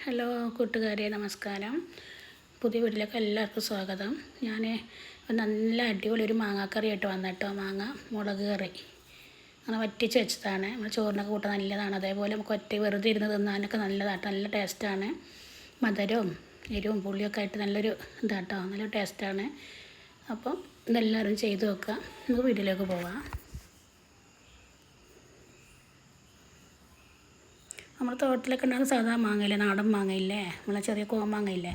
Hello കൂട്ടുകാരെ, നമസ്കാരം. പുതിയ വീട്ടിലേക്ക് എല്ലാവർക്കും സ്വാഗതം. ഞാൻ നല്ല അടിപൊളി ഒരു മാങ്ങാക്കറി ആയിട്ട് വന്നിട്ടോ. മാങ്ങ മുളക് കറി അങ്ങനെ വറ്റിച്ച് വെച്ചതാണ്. നമ്മൾ ചോറിനൊക്കെ കൂട്ടാൻ നല്ലതാണ്. അതേപോലെ നമുക്ക് ഒറ്റ വെറുതെ ഇരുന്ന് തിന്നാനൊക്കെ നല്ലതാട്ടോ. നല്ല ടേസ്റ്റാണ്. മധുരവും എരിവും പുളിയൊക്കെ ആയിട്ട് നല്ലൊരു ഇതാട്ടോ, നല്ലൊരു ടേസ്റ്റാണ്. അപ്പം ഇതെല്ലാവരും ചെയ്ത് നോക്കുക. നമുക്ക് വീട്ടിലേക്ക് പോവാം. നമ്മുടെ തോട്ടിലൊക്കെ ഉണ്ടാകുന്ന സാധാ മാങ്ങയില്ലേ, നാടൻ മാങ്ങയില്ലേ, നമ്മളെ ചെറിയ കോമാങ്ങയില്ലേ,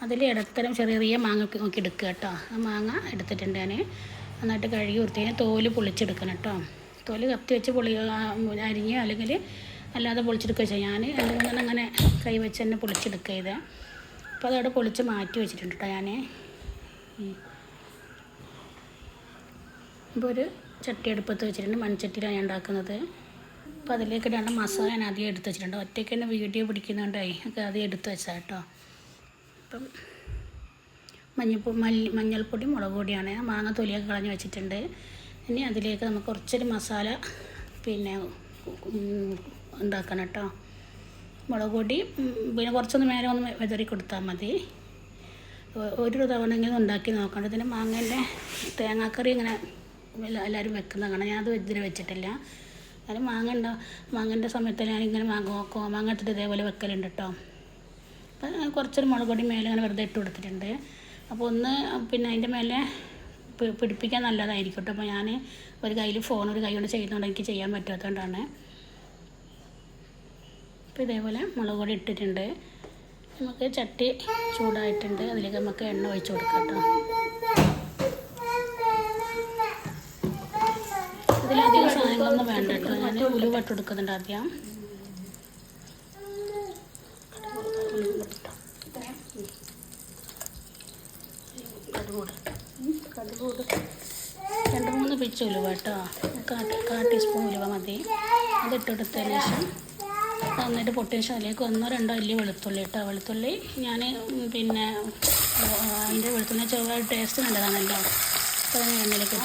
അതിൽ ഇടത്തരം ചെറിയ ചെറിയ മാങ്ങ നോക്കി എടുക്കുക കേട്ടോ. ആ മാങ്ങ എടുത്തിട്ടുണ്ട് ഞാൻ. നന്നായിട്ട് കഴുകി വൃത്തിയായി തോല് പൊളിച്ചെടുക്കണം കേട്ടോ. തോല് കത്തി വെച്ച് അരിഞ്ഞ് അല്ലെങ്കിൽ അല്ലാതെ പൊളിച്ചെടുക്കുക ചെയ്യാം. ഞാൻ 2-3 അങ്ങനെ കൈ വെച്ച് തന്നെ പൊളിച്ചെടുക്കുക ചെയ്തേ. അപ്പോൾ അതവിടെ പൊളിച്ച് മാറ്റി വെച്ചിട്ടുണ്ട് കേട്ടോ ഞാൻ. ഇപ്പോൾ ഒരു ചട്ടി അടുപ്പത്ത് വെച്ചിട്ടുണ്ട്. മൺചട്ടിയിലാണ് ഞാൻ ഉണ്ടാക്കുന്നത്. അപ്പോൾ അതിലേക്ക് ഇടേണ്ട മസാല ഞാൻ ആദ്യം എടുത്ത് വെച്ചിട്ടുണ്ട്. ഒറ്റയ്ക്ക് തന്നെ വീഡിയോ പിടിക്കുന്നുണ്ടായി ഒക്കെ ആദ്യം എടുത്ത് വെച്ചാൽ കേട്ടോ. അപ്പം മഞ്ഞൾപ്പൊടി, മുളക് പൊടിയാണ്. മാങ്ങ തൊലിയൊക്കെ കളഞ്ഞ് വെച്ചിട്ടുണ്ട്. ഇനി അതിലേക്ക് നമുക്ക് കുറച്ചൊരു മസാല ഉണ്ടാക്കണം കേട്ടോ. മുളക് പൊടി കുറച്ചൊന്ന് മേലെ ഒന്ന് വിതറി കൊടുത്താൽ മതി. ഒരു തവണയെങ്കിലും ഉണ്ടാക്കി നോക്കണം. ഇതിന് മാങ്ങേൻ്റെ തേങ്ങാക്കറി ഇങ്ങനെ എല്ലാവരും വെക്കുന്നതാണ്. ഞാനത് ഇതിന് വെച്ചിട്ടില്ല. ഞാൻ മാങ്ങേൻ്റെ സമയത്ത് ഞാനിങ്ങനെ മാങ്ങ എടുത്തിട്ട് ഇതേപോലെ വെക്കലുണ്ട് കേട്ടോ. അപ്പം കുറച്ചൊരു മുളക് പൊടി മേലെ അങ്ങനെ വെറുതെ ഇട്ട് കൊടുത്തിട്ടുണ്ട്. അപ്പോൾ ഒന്ന് അതിൻ്റെ മേലെ പിടിപ്പിക്കാൻ നല്ലതായിരിക്കും കേട്ടോ. അപ്പോൾ ഞാൻ ഒരു കയ്യിൽ ഫോൺ ഒരു കൈ കൊണ്ട് ചെയ്യുന്നതുകൊണ്ട് എനിക്ക് ചെയ്യാൻ പറ്റാത്തതുകൊണ്ടാണ്. അപ്പോൾ ഇതേപോലെ മുളക് പൊടി ഇട്ടിട്ടുണ്ട്. നമുക്ക് ചട്ടി ചൂടായിട്ടുണ്ട്. അതിലേക്ക് നമുക്ക് എണ്ണ ഒഴിച്ച് കൊടുക്കാം കേട്ടോ. ഇതിലധികം സാധനങ്ങളൊന്നും വേണ്ട കേട്ടോ. ഞാൻ ഉലുവ ഇട്ട് കൊടുക്കുന്നുണ്ട് ആദ്യം. കടുകൂട് 2-3 പിച്ച് ഉലുവ കേട്ടോ. 1/4 ടീസ്പൂൺ ഉലുവ മതി. അതിട്ട് കൊടുത്തതിന് ശേഷം നന്നായിട്ട് പൊട്ടിയ ശേഷം അതിലേക്ക് 1-2 അല്ലി വെളുത്തുള്ളി കേട്ടോ. വെളുത്തുള്ളി ഞാൻ അതിൻ്റെ വെളുത്തുള്ളി ചൊവ്വായിട്ട് ടേസ്റ്റ് നല്ലതാണല്ലോ. അപ്പോൾ എണ്ണയിലേക്ക്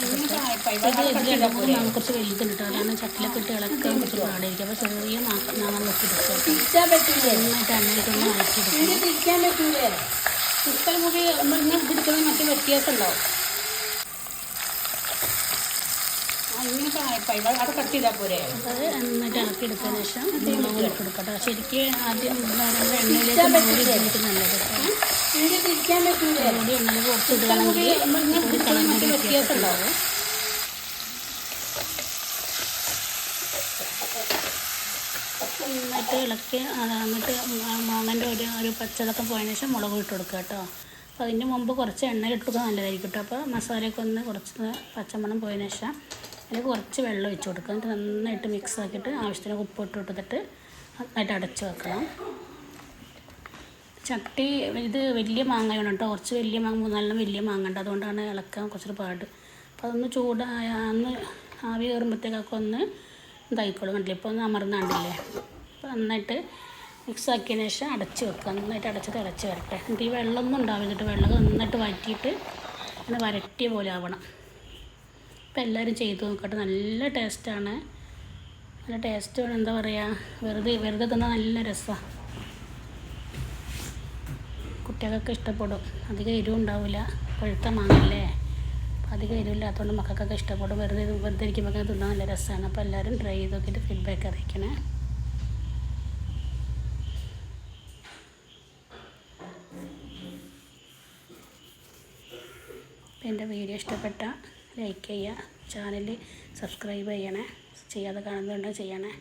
കുറച്ച് വലുതുണ്ട് കേട്ടോ. കാരണം ചട്ടിലൊക്കെ ഇട്ട് ഇളക്കാൻ കുറച്ച് പാടായിരിക്കും. അപ്പോൾ ചെറിയ മാങ്ങ നോക്കിയെടുക്കുക. നന്നായിട്ട് എണ്ണയിട്ടൊന്ന് വഴറ്റിയെടുക്കുക. ഇപ്പം കൂടി നമ്മൾ ഇങ്ങനെ പിടിക്കുന്നത് മറ്റു വ്യത്യാസം ഉണ്ടാവും. ഇങ്ങനെ അവിടെ കട്ട് ചെയ്താൽ പോരെ. അത് നന്നായിട്ട് ഇളക്കിയെടുത്തതിന് ശേഷം മുളക് ഇട്ട് കൊടുക്കട്ടോ. ശരിക്കും ആദ്യം എണ്ണയിലേക്ക് മുളക് നല്ലത് എണ്ണയിൽ കുറച്ചിടുകയാണെങ്കിൽ ഒരു കളറിൻ്റെ വ്യത്യാസം ഉണ്ടാവും. നന്നായിട്ട് ഇളക്കി എന്നിട്ട് മാങ്ങൻ്റെ ഒരു പച്ചതൊക്കെ പോയതിന് ശേഷം മുളക് ഇട്ട് കൊടുക്കുക കേട്ടോ. അപ്പോൾ അതിൻ്റെ മുമ്പ് കുറച്ച് എണ്ണ ഇട്ട് കൊടുക്കുക നല്ലതായിരിക്കും കേട്ടോ. അപ്പോൾ മസാലയൊക്കെ ഒന്ന് കുറച്ച് പച്ചമണം പോയതിന് ശേഷം അതിൽ കുറച്ച് വെള്ളം ഒഴിച്ച് കൊടുക്കുക. എന്നിട്ട് നന്നായിട്ട് മിക്സ് ആക്കിയിട്ട് ആവശ്യത്തിന് ഉപ്പ് ഇട്ട് കൊടുത്തിട്ട് നന്നായിട്ട് അടച്ച് വെക്കണം. ചട്ടി ഇത് വലിയ മാങ്ങയാണ് കേട്ടോ. കുറച്ച് വലിയ മാങ്ങ 3-4 വലിയ മാങ്ങ ഉണ്ട്. അതുകൊണ്ടാണ് ഇളക്കാൻ കുറച്ചൊരു പാട്. അപ്പോൾ അതൊന്ന് ചൂടായ ആവി കയറുമ്പോഴത്തേക്കൊക്കെ ഒന്ന് ഇതായിക്കോളും. കണ്ടില്ലേ, ഇപ്പോൾ ഒന്ന് അമർന്നാണ്ടില്ലേ. അപ്പോൾ നന്നായിട്ട് മിക്സ് ആക്കിയതിന് ശേഷം അടച്ച് വെക്കുക. നന്നായിട്ട് തിളച്ച് വരട്ടെ. എന്നിട്ട് ഈ വെള്ളമൊന്നും ഉണ്ടാവില്ല. വെള്ളം നന്നായിട്ട് വറ്റിയിട്ട് അങ്ങനെ വരട്ടിയ പോലെ ആവണം. അപ്പോൾ എല്ലാവരും ചെയ്ത് നോക്കട്ടെ. നല്ല ടേസ്റ്റാണ്. നല്ല ടേസ്റ്റാണ്. എന്താ പറയുക, വെറുതെ തിന്നാൽ നല്ല രസമാണ്. കുട്ടികൾക്കൊക്കെ ഇഷ്ടപ്പെടും. അധികം എരിവും ഉണ്ടാവില്ല. പഴുത്ത മാങ്ങല്ലേ, അപ്പോൾ അധികം എരിവില്ലാത്തതുകൊണ്ട് മക്കൾക്കൊക്കെ ഇഷ്ടപ്പെടും. വെറുതെ ഇരിക്കുമ്പോൾ തിന്നാൻ നല്ല രസമാണ്. അപ്പോൾ എല്ലാവരും ട്രൈ ചെയ്ത് നോക്കിയിട്ട് ഫീഡ്ബാക്ക് അറിയിക്കണേ. അപ്പോൾ എൻ്റെ വീഡിയോ ഇഷ്ടപ്പെട്ട ലൈക്ക് ചെയ്യുക, ചാനൽ സബ്സ്ക്രൈബ് ചെയ്യണേ. ചെയ്യാതെ കാണുന്നുണ്ടെങ്കിൽ ചെയ്യണേ.